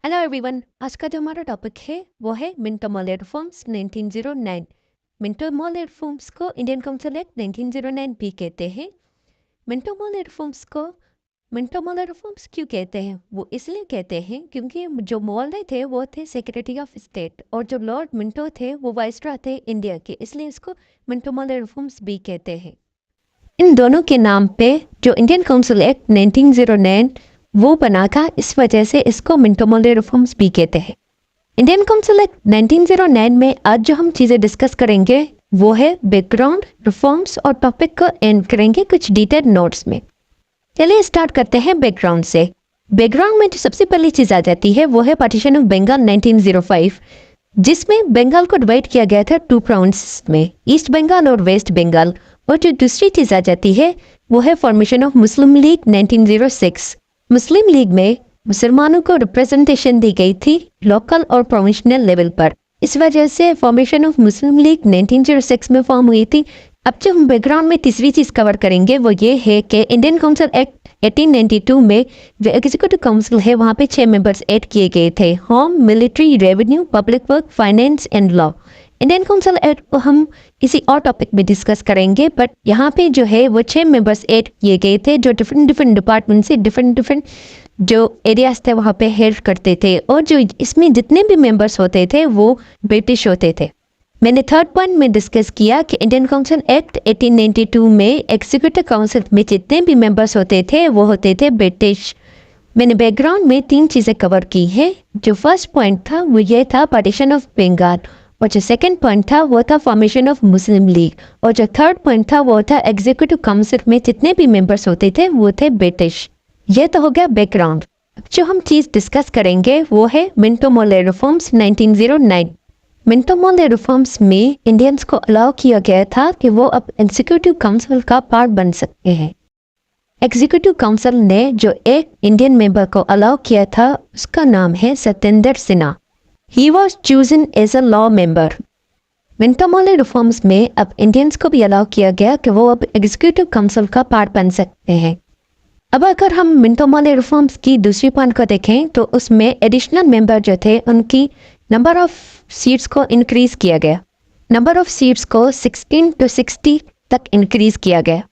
Hello everyone, आज का जो हमारा टॉपिक है वो है Minto Morley reforms 1909। Minto Morley reforms को इंडियन काउंसिल एक्ट 1909 भी कहते हैं। मिंटो मॉर्ले रिफॉर्म्स को मिंटो मॉर्ले रिफॉर्म्स क्यों कहते हैं? वो इसलिए कहते हैं क्योंकि जो मॉर्ले थे वो थे सेक्रेटरी ऑफ स्टेट और जो लॉर्ड मिंटो थे वो वाइसरॉय थे इंडिया के, इसलिए इसको मिंटो मॉर्ले रिफॉर्म्स भी कहते हैं। इन दोनों के नाम पे जो इंडियन काउंसिल एक्ट 1909 वो बना था, इस वजह से इसको मिंटो मॉर्ले रिफॉर्म्स भी कहते हैं। इंडियन काउंसिल एक्ट 1909 में आज जो हम चीज़ें डिस्कस करेंगे वो है बैकग्राउंड, रिफॉर्म्स और टॉपिक को एंड करेंगे कुछ डिटेल नोट्स में। चलिए स्टार्ट करते हैं बैकग्राउंड से। बैकग्राउंड में जो सबसे पहली चीज़ आ जाती है वो है पार्टीशन ऑफ बंगाल 1905, जिसमें बंगाल को डिवाइड किया गया था 2 प्रोविंसेस में, ईस्ट बंगाल और वेस्ट बंगाल। और जो दूसरी चीज़ आ जाती है वो है formation of Muslim league 1906। Muslim league में मुसलमानों को रिप्रेजेंटेशन दी गई थी लोकल और प्रोविंशियल लेवल पर, इस वजह से फॉर्मेशन ऑफ मुस्लिम लीग 1906 में फॉर्म हुई थी। अब जो हम बैकग्राउंड में तीसरी चीज़ कवर करेंगे वो ये है कि इंडियन काउंसिल एक्ट 1892 में जो एग्जीक्यूटिव काउंसिल है वहाँ पे 6 मेंबर्स ऐड किए गए थे, home, military, revenue, public work, finance and law. Indian council act को हम किसी और टॉपिक में डिस्कस करेंगे, बट यहाँ पे जो है वो 6 मेंबर्स ऐड किए गए थे जो डिफरेंट डिपार्टमेंट से डिफरेंट जो एरियाज थे वहाँ पे हेल्प करते थे, और जो इसमें जितने भी मेंबर्स होते थे वो ब्रिटिश होते थे। मैंने थर्ड पॉइंट में डिस्कस किया कि इंडियन काउंसिल एक्ट 1892 में एग्जीक्यूटिव काउंसिल में जितने भी मेंबर्स होते थे वो होते थे ब्रिटिश। मैंने बैकग्राउंड में 3 चीज़ें कवर की हैं। जो फर्स्ट पॉइंट था वो ये था पार्टीशन ऑफ बंगाल, और जो सेकंड पॉइंट था वो था फॉर्मेशन ऑफ मुस्लिम लीग, और जो थर्ड पॉइंट था वो था एग्जीक्यूटिव काउंसिल में जितने भी मेंबर्स होते थे वो थे ब्रिटिश। ये तो हो गया बैकग्राउंड। जो हम चीज़ डिस्कस करेंगे वो है Minto Morley reforms 1909। Minto Morley reforms में इंडियंस को अलाउ किया गया था कि वो अब एग्जीक्यूटिव काउंसिल का पार्ट बन सकते हैं। एग्जीक्यूटिव काउंसिल ने जो एक इंडियन मेंबर को अलाउ किया था उसका नाम है Satyendra Sinha. He was chosen as a law member. Minto Morley reforms में अब इंडियंस को भी अलाउ किया गया कि वो अब एग्जीक्यूटिव काउंसिल का पार्ट बन सकते हैं। अब अगर हम मिंटो मॉर्ले रिफॉर्म्स की दूसरी पॉइंट को देखें तो उसमें एडिशनल मेंबर जो थे उनकी नंबर ऑफ सीट्स को इंक्रीज किया गया। नंबर ऑफ सीट्स को 16 to 60 तक इंक्रीज किया गया।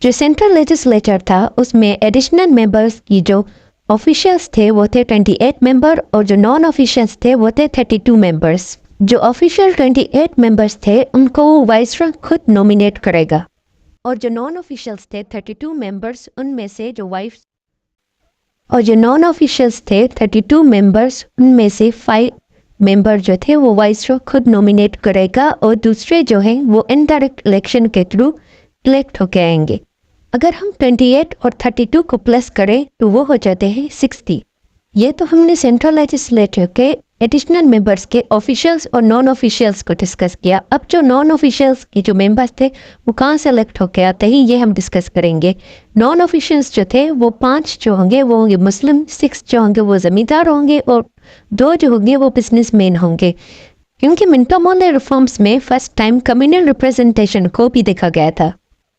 जो सेंट्रल लेजिस्लेचर था उसमें एडिशनल मेंबर्स की जो ऑफिशियल्स थे वो थे 28 मेंबर, और जो नॉन ऑफिशियल्स थे वो थे 32 मेंबर्स। जो ऑफिशियल 28 मेंबर्स थे उनको वाइसरॉय खुद नॉमिनेट करेगा, और जो नॉन ऑफिशियल्स थे 32 मेंबर्स उनमें से जो नॉन ऑफिशियल्स थे 32 मेंबर्स उनमें से 5 मेंबर जो थे वो वाइसरॉय खुद नॉमिनेट करेगा, और दूसरे जो हैं वो इनडायरेक्ट इलेक्शन के थ्रू इलेक्ट होके आएंगे। अगर हम 28 और 32 को प्लस करें तो वो हो जाते हैं 60। ये तो हमने सेंट्रल लेजिस्लेचर के एडिशनल मेंबर्स के ऑफिशियल्स और नॉन ऑफिशियल्स को डिस्कस किया। अब जो नॉन ऑफिशियल्स के जो मेंबर्स थे वो कहाँ से इलेक्ट होके आते हैं ये हम डिस्कस करेंगे। नॉन ऑफिशियल्स जो थे वो 5 जो होंगे वो होंगे मुस्लिम, 6 जो होंगे वो ज़मींदार होंगे, और 2 जो होंगे वो बिजनेसमैन होंगे। क्योंकि मिंटो मॉर्ले रिफॉर्म्स में फर्स्ट टाइम कम्युनल रिप्रेजेंटेशन को भी देखा गया था।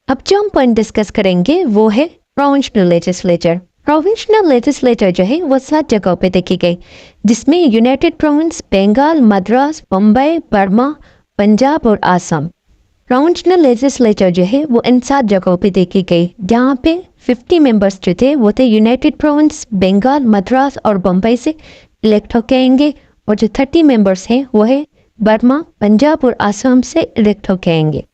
अब जो हम पॉइंट डिस्कस करेंगे वो है प्रोविंशियल लेजिस्लेचर। प्रोविंशियल लेजिस्लेचर जो है वो 7 जगहों पे देखी गई, जिसमें United Province, Bengal, Madras, Bombay, Burma, Punjab और आसाम। प्रोविंशियल लेजिस्लेचर जो है वो इन 7 जगहों पे देखी गई, जहाँ पे 50 मेंबर्स जो थे वो थे यूनाइटेड प्रोविंस, बंगाल, मद्रास और बम्बई से इलेक्ट होके आएंगे, और जो 30 मेंबर्स हैं वो है बर्मा, पंजाब और आसाम से इलेक्ट होके आएंगे।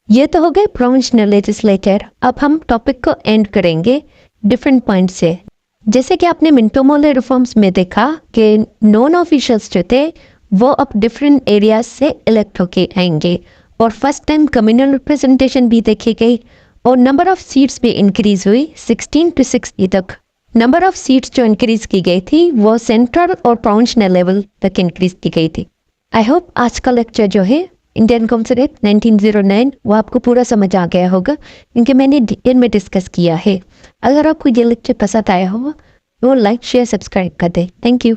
ये तो हो गए प्रोविंशियल लेजिस्लेचर। अब हम टॉपिक को एंड करेंगे डिफरेंट पॉइंट से। जैसे कि आपने मिंटो मॉर्ले रिफॉर्म्स में देखा कि नॉन ऑफिशियल्स जो थे वो अब डिफरेंट एरियाज से इलेक्ट होके आएंगे, और फर्स्ट टाइम कम्युनल रिप्रेजेंटेशन भी देखी गई, और नंबर ऑफ सीट्स भी इंक्रीज हुई 16 to 60 तक। नंबर ऑफ सीट्स जो इंक्रीज की गई थी वो सेंट्रल और प्रोविंशियल लेवल तक इंक्रीज की गई थी। आई होप आज का लेक्चर जो है इंडियन काउंसिल एक्ट 1909 वो आपको पूरा समझ आ गया होगा, क्योंकि मैंने डिटेल में डिस्कस किया है। अगर आपको ये लेक्चर पसंद आया हो तो लाइक, शेयर, सब्सक्राइब कर दें। Thank you.